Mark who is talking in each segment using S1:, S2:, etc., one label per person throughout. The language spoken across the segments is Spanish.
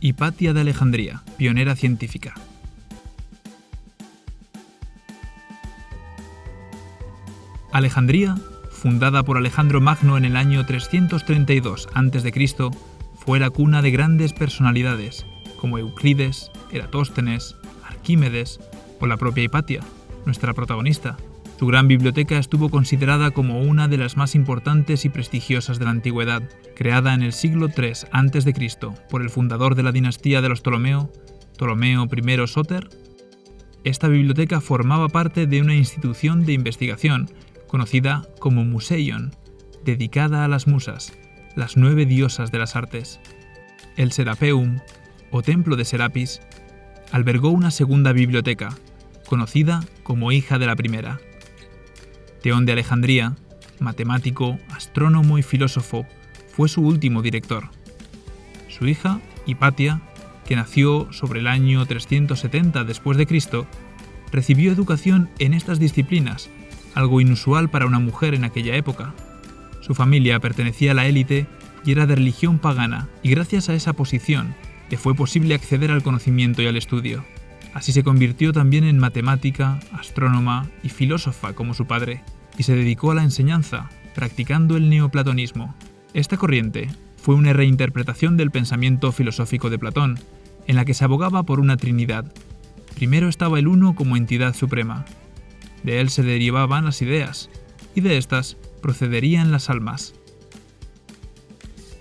S1: Hipatia de Alejandría, pionera científica. Alejandría, fundada por Alejandro Magno en el año 332 a.C., fue la cuna de grandes personalidades como Euclides, Eratóstenes, Arquímedes o la propia Hipatia, nuestra protagonista. Su gran biblioteca estuvo considerada como una de las más importantes y prestigiosas de la antigüedad, creada en el siglo III a.C. por el fundador de la dinastía de los Ptolomeo, Ptolomeo I Sóter. Esta biblioteca formaba parte de una institución de investigación conocida como Museion, dedicada a las musas, las 9 diosas de las artes. El Serapeum, o Templo de Serapis, albergó una segunda biblioteca, conocida como hija de la primera. Teón de Alejandría, matemático, astrónomo y filósofo, fue su último director. Su hija, Hipatia, que nació sobre el año 370 después de Cristo, recibió educación en estas disciplinas, algo inusual para una mujer en aquella época. Su familia pertenecía a la élite y era de religión pagana, y gracias a esa posición le fue posible acceder al conocimiento y al estudio. Así se convirtió también en matemática, astrónoma y filósofa como su padre, y se dedicó a la enseñanza, practicando el neoplatonismo. Esta corriente fue una reinterpretación del pensamiento filosófico de Platón, en la que se abogaba por una trinidad. Primero estaba el uno como entidad suprema. De él se derivaban las ideas, y de estas procederían las almas.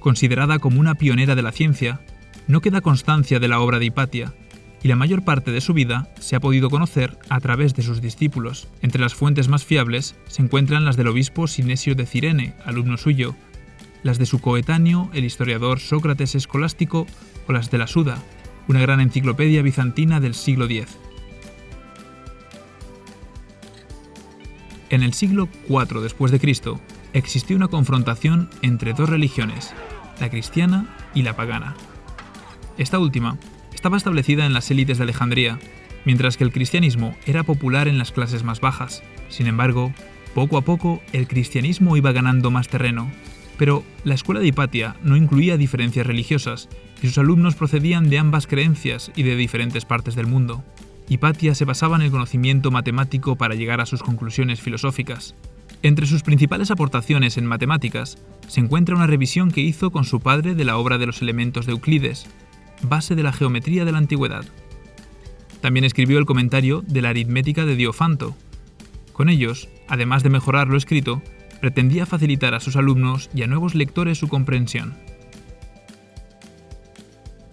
S1: Considerada como una pionera de la ciencia, no queda constancia de la obra de Hipatia, y la mayor parte de su vida se ha podido conocer a través de sus discípulos. Entre las fuentes más fiables se encuentran las del obispo Sinesio de Cirene, alumno suyo, las de su coetáneo, el historiador Sócrates Escolástico, o las de la Suda, una gran enciclopedia bizantina del siglo X. En el siglo IV después de Cristo existió una confrontación entre dos religiones, la cristiana y la pagana. Esta última estaba establecida en las élites de Alejandría, mientras que el cristianismo era popular en las clases más bajas. Sin embargo, poco a poco el cristianismo iba ganando más terreno, pero la escuela de Hipatia no incluía diferencias religiosas y sus alumnos procedían de ambas creencias y de diferentes partes del mundo. Hipatia se basaba en el conocimiento matemático para llegar a sus conclusiones filosóficas. Entre sus principales aportaciones en matemáticas se encuentra una revisión que hizo con su padre de la obra de los elementos de Euclides, base de la geometría de la antigüedad. También escribió el comentario de la aritmética de Diofanto. Con ellos, además de mejorar lo escrito, pretendía facilitar a sus alumnos y a nuevos lectores su comprensión.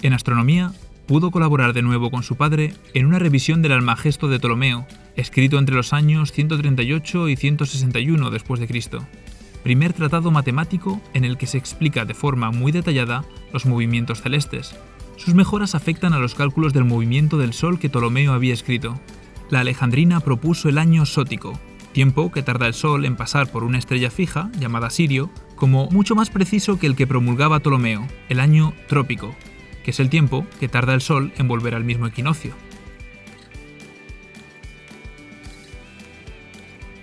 S1: En astronomía, pudo colaborar de nuevo con su padre en una revisión del Almagesto de Ptolomeo, escrito entre los años 138 y 161 después de Cristo. Primer tratado matemático en el que se explica de forma muy detallada los movimientos celestes. Sus mejoras afectan a los cálculos del movimiento del Sol que Ptolomeo había escrito. La alejandrina propuso el año sótico, tiempo que tarda el Sol en pasar por una estrella fija, llamada Sirio, como mucho más preciso que el que promulgaba Ptolomeo, el año trópico, que es el tiempo que tarda el Sol en volver al mismo equinoccio.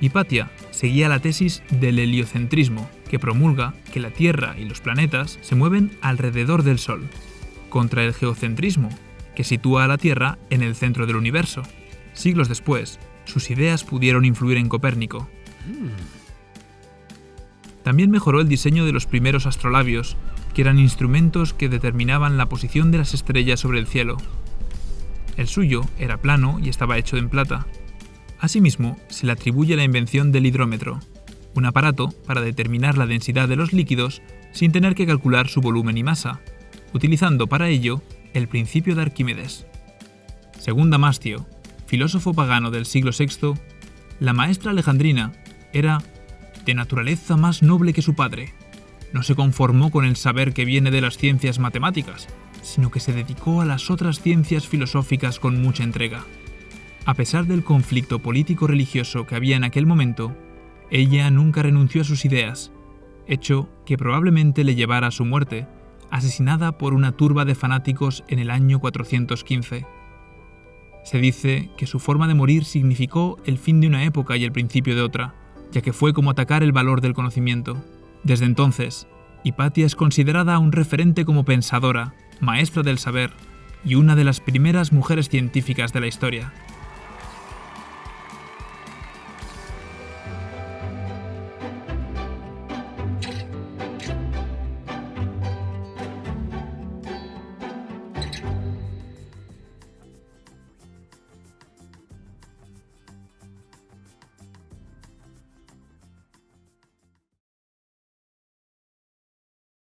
S1: Hipatia seguía la tesis del heliocentrismo, que promulga que la Tierra y los planetas se mueven alrededor del Sol, contra el geocentrismo, que sitúa a la Tierra en el centro del universo. Siglos después, sus ideas pudieron influir en Copérnico. También mejoró el diseño de los primeros astrolabios, que eran instrumentos que determinaban la posición de las estrellas sobre el cielo. El suyo era plano y estaba hecho en plata. Asimismo, se le atribuye la invención del hidrómetro, un aparato para determinar la densidad de los líquidos sin tener que calcular su volumen y masa, utilizando para ello el principio de Arquímedes. Según Damastio, filósofo pagano del siglo VI, la maestra alejandrina era de naturaleza más noble que su padre. No se conformó con el saber que viene de las ciencias matemáticas, sino que se dedicó a las otras ciencias filosóficas con mucha entrega. A pesar del conflicto político-religioso que había en aquel momento, ella nunca renunció a sus ideas, hecho que probablemente le llevara a su muerte, asesinada por una turba de fanáticos en el año 415. Se dice que su forma de morir significó el fin de una época y el principio de otra, ya que fue como atacar el valor del conocimiento. Desde entonces, Hipatia es considerada un referente como pensadora, maestra del saber y una de las primeras mujeres científicas de la historia.